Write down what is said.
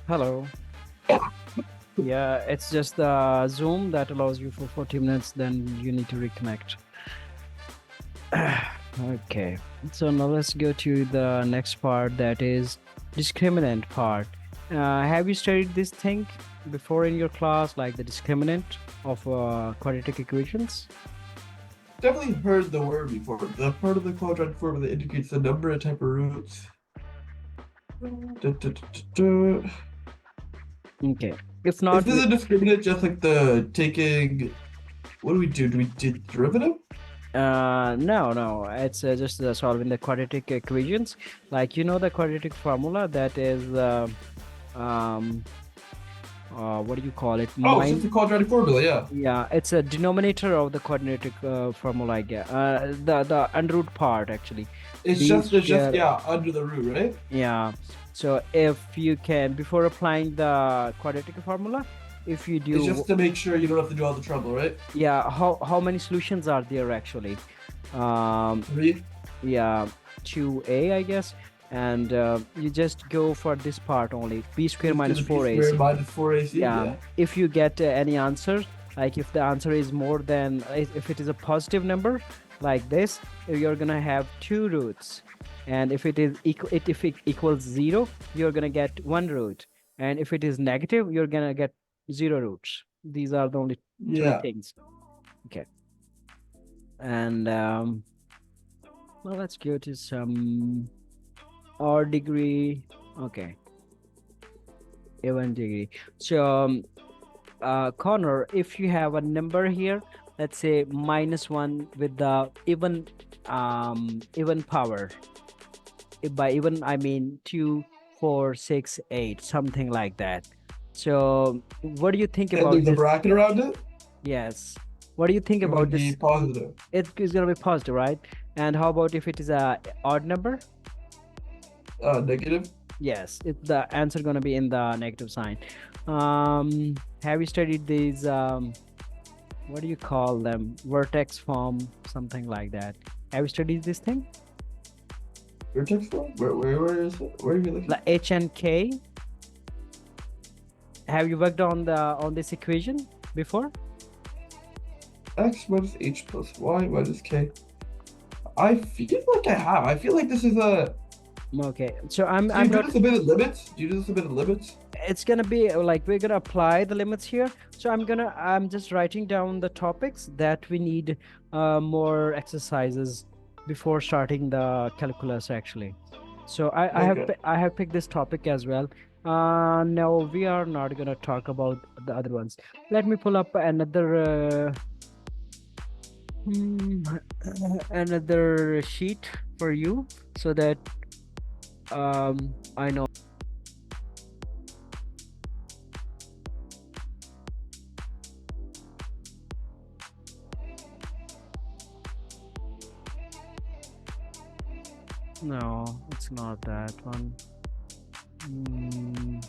Hello. Yeah, it's just the Zoom that allows you for 40 minutes, then you need to reconnect. Okay, so now let's go to the next part, that is discriminant part. Have you studied this thing before in your class, like the discriminant of quadratic equations? Definitely heard the word before. The part of the quadratic formula that indicates the number and type of roots. Du- du- du- du- du. Okay, if Is not, this a discriminant just like the taking? What do we do? Do we do derivative? no, it's just solving the quadratic equations. Like, the quadratic formula that is um what do you call it? Oh, it's just a quadratic formula, yeah. Yeah, it's a denominator of the quadratic formula, I guess. The under root part actually. B It's just square. yeah, under the root, right? Yeah. So if you can, before applying the quadratic formula, if you It's do, just to make sure you don't have to do all the trouble, right? yeah, how many solutions are there actually? Um, Three. yeah, 2a, I guess. And you just go for this part only, b square Just do minus the b squared 4ac. minus 4ac, Yeah, yeah. if you get any answer, like if the answer is more than, if it is a positive number like this, you're gonna have two roots. And if it is equal, if it equals zero, you're gonna get one root. And if it is negative, you're gonna get zero roots. These are the only three Yeah. things. Okay. And well, let's go to some odd degree. Okay, even degree. So Connor, if you have a number here, let's say -1 with the even power. By even I mean 2, 4, 6, 8, something like that. So what do you think And about there's a this? bracket around it. Yes. What do you think It would about be this? positive. It is gonna be positive, right? And how about if it is a odd number? Negative. Yes, the answer gonna be in the negative sign. Have you studied these what do you call them? Vertex form, something like that. Have you studied this thing? Vertex form? Where is it? Where are you looking? The H and K. Have you worked on this equation before? X minus h plus y minus k. I feel like I have. I feel like this is a. Okay, so Do you I'm do not. this a bit of limits? Do you do this a bit of limits? It's gonna be like we're gonna apply the limits here. So I'm just writing down the topics that we need more exercises before starting the calculus actually. So Okay. I have picked this topic as well. No, we are not gonna talk about the other ones. Let me pull up hmm, another sheet for you so that I know. No, it's not that one. Hmm.